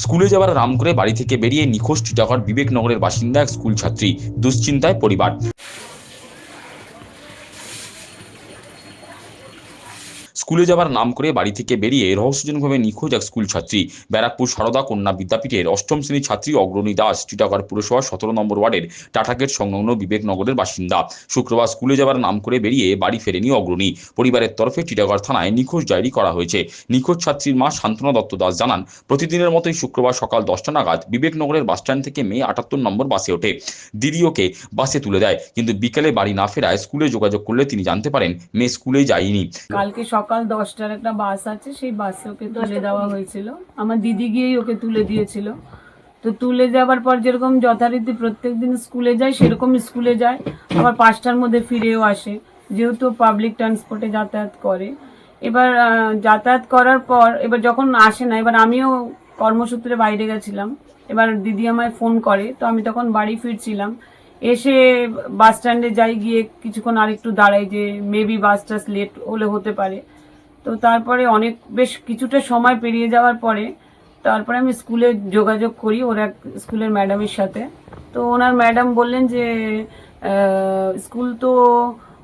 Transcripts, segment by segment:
স্কুলে যাওয়ার নাম করে বাড়ি থেকে বেরিয়ে নিখোঁজ টিটাগড় বিবেকনগরের বাসিন্দা এক স্কুল ছাত্রী, দুশ্চিন্তায় পরিবার। স্কুলে যাওয়ার নাম করে বাড়ি থেকে বেরিয়ে রহস্যজনকভাবে নিখোঁজ এক স্কুল ছাত্রী। ব্যারাকপুর সারদা কন্যা বিদ্যাপীঠের অষ্টম শ্রেণীর ছাত্রী অগ্রণী দাস টিটাগড় পুরসভার 17 নম্বর ওয়ার্ডের টাটাগেট সংলগ্ন বিবেকনগরের বাসিন্দা। শুক্রবার স্কুলে যাওয়ার নাম করে বেরিয়ে বাড়ি ফেরেনি অগ্রণী। পরিবারের তরফে টিটাগড় থানায় নিখোঁজ ডায়েরি করা হয়েছে। নিখোঁজ ছাত্রীর মা শান্তনা দত্ত দাস জানান, প্রতিদিনের মতোই শুক্রবার সকাল 10টা নাগাদ বিবেকনগরের বাসস্ট্যান্ড থেকে মেয়ে 78 নম্বর বাসে ওঠে। দিদি ওকে বাসে তুলে দেয়, কিন্তু বিকেলে বাড়ি না ফেরায় স্কুলে যোগাযোগ করলে তিনি জানতে পারেন মেয়ে স্কুলে যায়নি। কালকে সকাল 10টার একটা বাস আছে, সেই বাসে ওকে তুলে দেওয়া হয়েছিল। আমার দিদি গিয়েই ওকে তুলে দিয়েছিল। তো তুলে যাওয়ার পর যেরকম যথারীতি প্রত্যেকদিন স্কুলে যায় সেরকম স্কুলে যায়, আবার 5টার মধ্যে ফিরেও আসে, যেহেতু পাবলিক ট্রান্সপোর্টে যাতায়াত করে। এবার যাতায়াত করার পর এবার যখন আসে না, এবার আমিও কর্মসূত্রে বাইরে গেছিলাম। এবার দিদি আমায় ফোন করে, তো আমি তখন বাড়ি ফিরছিলাম। এসে বাস স্ট্যান্ডে যাই, গিয়ে কিছুক্ষণ আরেকটু দাঁড়াই যে মেবি বাসটা লেট হলে হতে পারে। তো তারপরে বেশ কিছুটা সময় পেরিয়ে যাওয়ার পরে তারপরে আমি স্কুলে যোগাযোগ করি ওর এক স্কুলের ম্যাডামের সাথে। তো ওনার ম্যাডাম বললেন যে স্কুল তো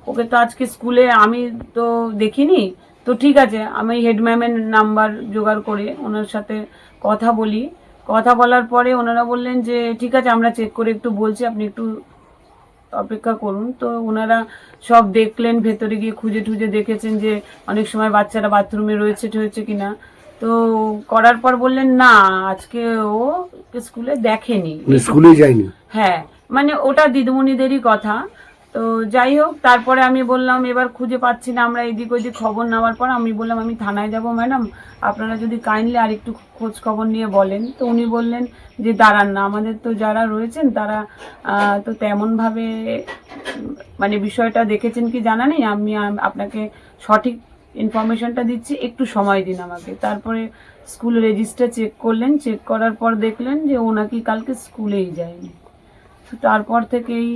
ওকে তো আজকে স্কুলে আমি তো দেখিনি। তো ঠিক আছে, আমি হেড ম্যামের নাম্বার জোগাড় করে ওনার সাথে কথা বলি। কথা বলার পরে ওনারা বললেন যে ঠিক আছে, আমরা চেক করে একটু বলছি, আপনি একটু অপেক্ষা করুন। তো ওনারা সব দেখলেন, ভেতরে গিয়ে খুঁজে টুজে দেখেছেন যে অনেক সময় বাচ্চারা বাথরুমে রয়েছে কিনা। তো করার পর বললেন না, আজকে ও স্কুলে দেখেনি, স্কুলে যায়নি। হ্যাঁ, মানে ওটা দিদিমণিদেরই কথা। তো যাই হোক, তারপরে আমি বললাম এবার খুঁজে পাচ্ছি না, আমরা এদিক ওদিক খবর নেওয়ার পর আমি বললাম আমি থানায় যাব ম্যাডাম, আপনারা যদি কাইন্ডলি আর একটু খোঁজ খবর নিয়ে বলেন। তো উনি বললেন যে দাঁড়ান না, আমাদের তো যারা রয়েছেন তারা তো তেমনভাবে মানে বিষয়টা দেখেছেন কি জানা নেই, আমি আপনাকে সঠিক ইনফরমেশনটা দিচ্ছি, একটু সময় দিন আমাকে। তারপরে স্কুল রেজিস্টার চেক করলেন, চেক করার পর দেখলেন যে ও নাকি কালকে স্কুলেই যায়নি। তারপর থেকেই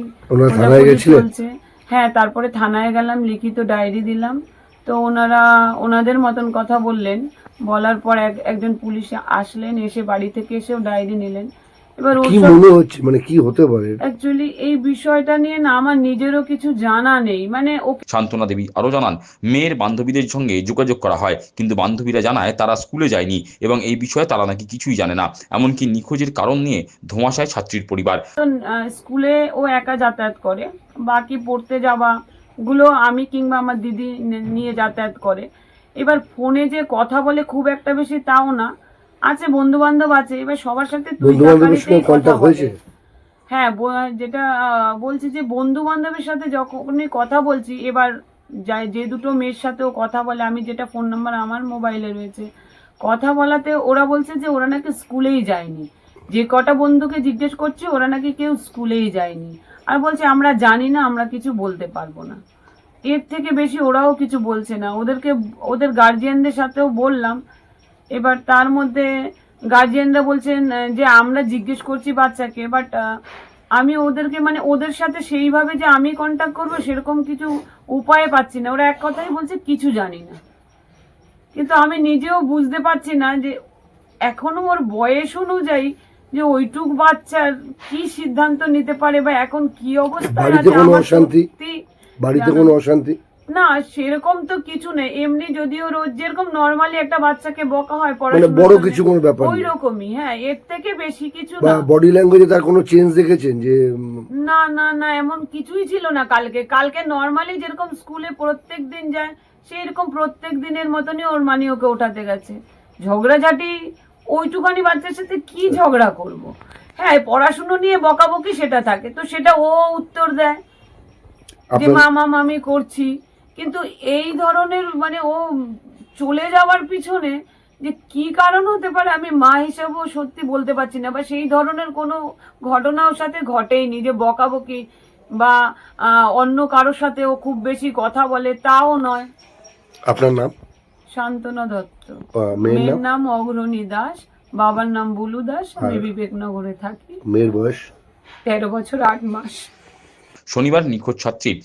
চলছে। হ্যাঁ, তারপরে থানায় গেলাম, লিখিত ডায়েরি দিলাম। তো ওনারা ওনাদের মতন কথা বললেন, বলার পর একজন পুলিশ আসলেন, এসে বাড়ি থেকে এসেও ডায়েরি নিলেন। এবার কি মনে হচ্ছে, মানে কি হতে পারে অ্যাকচুয়ালি এই বিষয়টা নিয়ে না আমার নিজেরও কিছু জানা নেই। মানে শান্তনা দেবী আরও জানান, মেয়ের বান্ধবীদের সঙ্গে যোগাযোগ করা হয়, কিন্তু বান্ধবীরা জানায় তারা স্কুলে যায়নি এবং এই বিষয়ে তারা নাকি কিছুই জানে না। এমনকি নিখোঁজের কারণ নিয়ে ধোঁয়াশায় ছাত্রীর পরিবার। স্কুলে ও একা যাতায়াত করে, বাকি পড়তে যাওয়া গুলো আমি কিংবা আমার দিদি নিয়ে যাতায়াত করে। এবার ফোনে যে কথা বলে খুব একটা বেশি তাও না, আছে বন্ধু বান্ধব আছে, এবার সবার সাথে কথা হয়েছে। হ্যাঁ, যেটা বলছি যে বন্ধু বান্ধবের সাথে যখনই কথা বলছি, এবার যে দুটো মেয়ের সাথেও কথা বলে, আমি যেটা ফোন নাম্বার আমার মোবাইলে রয়েছে, কথা বলাতে ওরা বলছে যে ওরা নাকি স্কুলেই যায়নি। যে কটা বন্ধুকে জিজ্ঞেস করছি ওরা নাকি কেউ স্কুলেই যায়নি, আর বলছে আমরা জানি না, আমরা কিছু বলতে পারবো না। এর থেকে বেশি ওরাও কিছু বলছে না। ওদের গার্জিয়ানদের সাথেও বললাম, এবার তার মধ্যে গার্জিয়ানরা বলছেন যে আমরা জিজ্ঞেস করছি বাচ্চাকে, বাট আমি ওদেরকে মানে ওদের সাথে সেইভাবে যে আমি কন্ট্যাক্ট করবো সেরকম কিছু উপায় পাচ্ছি না। ওরা এক কথাই বলছে কিছু জানি না, কিন্তু আমি নিজেও বুঝতে পারছি না যে এখনো ওর বয়স অনুযায়ী যে ওইটুক বাচ্চার কি সিদ্ধান্ত নিতে পারে বা এখন কি অবস্থায় আছে। বাড়িতে কোনো অশান্তি না, সেরকম তো কিছু নেই। এমনি যদিও রোজ যেরকম নরমালি একটা বাচ্চাকে বকা হয় বড় কিছু কোনো ব্যাপার ওই রকমই, হ্যাঁ, এর থেকে বেশি কিছু না। বডি ল্যাঙ্গুয়েজে তার কোনো চেঞ্জ দেখেছেন যে? না না না, এমন কিছুই ছিল না। কালকে নরমালি যেরকম স্কুলে প্রত্যেক দিন যায় সেরকম প্রত্যেক দিনের মতনই ওর মানি ওকে ওঠাতে গেছে। ঝগড়াঝাটি ওইটুখানি বাচ্চার সাথে কি ঝগড়া করব? হ্যাঁ, পড়াশুনো নিয়ে বকাবকি সেটা থাকে, তো সেটা ও উত্তর দেয় যে মামা মামি করছি। কিন্তু এই ধরনের মানে ও চলে যাওয়ার পিছনে যে কি কারণ হতে পারে আমি মা হিসেবেও সত্যি বলতে পারছি না, বা সেই ধরনের কোনো ঘটনা ওর সাথে ঘটেইনি যে বকাবকি বা অন্য কারোর সাথে ও খুব বেশি কথা বলে তাও নয়। আপনার নাম? শান্তনা দত্ত। মেয়ের নাম অগ্রণী দাস, বাবার নাম বুলু দাস। আমি বিবেকনগরে থাকি। মেয়ের বয়স 13 বছর 8 মাস। শনিবার নিখোঁজ ছাত্রীর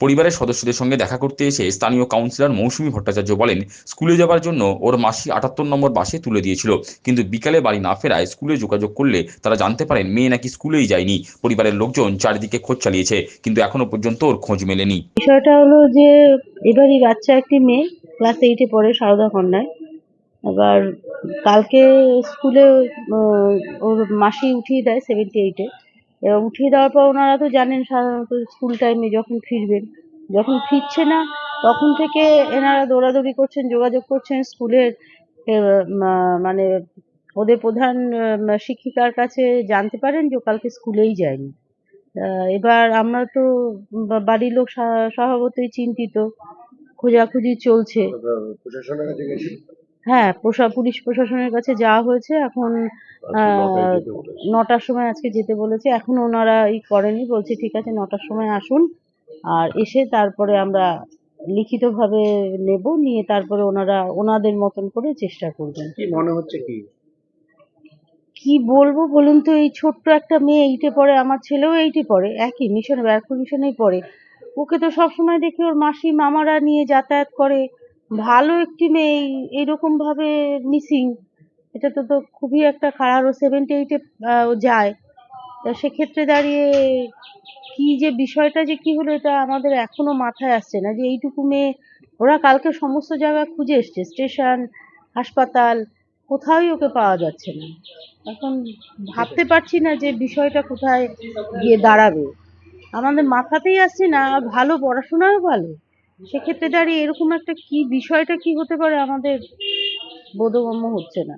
পরিবারের সদস্যদের সঙ্গে দেখা করতে এসে স্থানীয় কাউন্সিলর মৌসুমী ভট্টাচার্য বলেন, স্কুলে যাওয়ার জন্য ওর মাসি 78 নম্বর বাসে তুলে দিয়েছিল, কিন্তু বিকালে বাড়ি না ফেরায় স্কুলে যোগাযোগ করলে তারা জানতে পারেন মেয়ে নাকি স্কুলেই যায়নি। পরিবারের লোকজন চারিদিকে খোঁজ চালিয়েছে, কিন্তু এখনো পর্যন্ত ওর খোঁজ মেলেনি। বিষয়টা হলো যে এবারই বাচ্চা একটি মেয়ে ক্লাস 8-এ পড়ে সারদা কন্যায়। এবার কালকে স্কুলে ওর মাসি উঠিয়ে দেয় 78-এ। এবার উঠিয়ে দেওয়ার পর ওনারা তো জানেন সাধারণত স্কুল টাইমে যখন ফিরবেন, যখন ফিরছে না তখন থেকে এনারা দৌড়াদৌড়ি করছেন, যোগাযোগ করছেন স্কুলের মানে ওদের প্রধান শিক্ষিকার কাছে, জানতে পারেন যে ও কালকে স্কুলেই যায়নি। এবার আমরা তো বাড়ির লোক স্বভাবতই চিন্তিত, খোঁজাখুঁজি চলছে। প্রশাসনের কাছে গেছি হ্যাঁ, পুলিশ প্রশাসনের কাছে যাওয়া হয়েছে। এখন 9টার সময় আজকে যেতে বলেছে। এখন ওনারা করেনি, বলছে ঠিক আছে 9টার সময় আসুন, আর এসে তারপরে আমরা লিখিতভাবে নেব, নিয়ে তারপরে ওনারা ওনাদের মতন করে চেষ্টা করবেন। কি মনে হচ্ছে কি বলবো বলুন তো, এই ছোট্ট একটা মেয়ে 8-এ পড়ে, আমার ছেলেও 8-এ পড়ে, একই মিশনে, ব্যারাকপুর মিশনেই পড়ে। ওকে তো সবসময় দেখি ওর মাসি মামারা নিয়ে যাতায়াত করে। ভালো একটি মেয়ে এইরকম ভাবে মিসিং, এটা তো খুবই একটা খারাপ। ও 7-8-এ ও যায়, তা সেক্ষেত্রে দাঁড়িয়ে কি যে বিষয়টা যে কি হলো এটা আমাদের এখনো মাথায় আসছে না, যে এইটুকু মেয়ে। ওরা কালকে সমস্ত জায়গা খুঁজে এসছে, স্টেশন, হাসপাতাল, কোথাওই ওকে পাওয়া যাচ্ছে না। এখন ভাবতে পারছি না যে বিষয়টা কোথায় গিয়ে দাঁড়াবে, আমাদের মাথাতেই আসছে না। ভালো পড়াশোনাও ভালো, সেক্ষেত্রে দাঁড়িয়ে এরকম একটা কি বিষয়টা কি হতে পারে আমাদের বোধগম্য হচ্ছে না।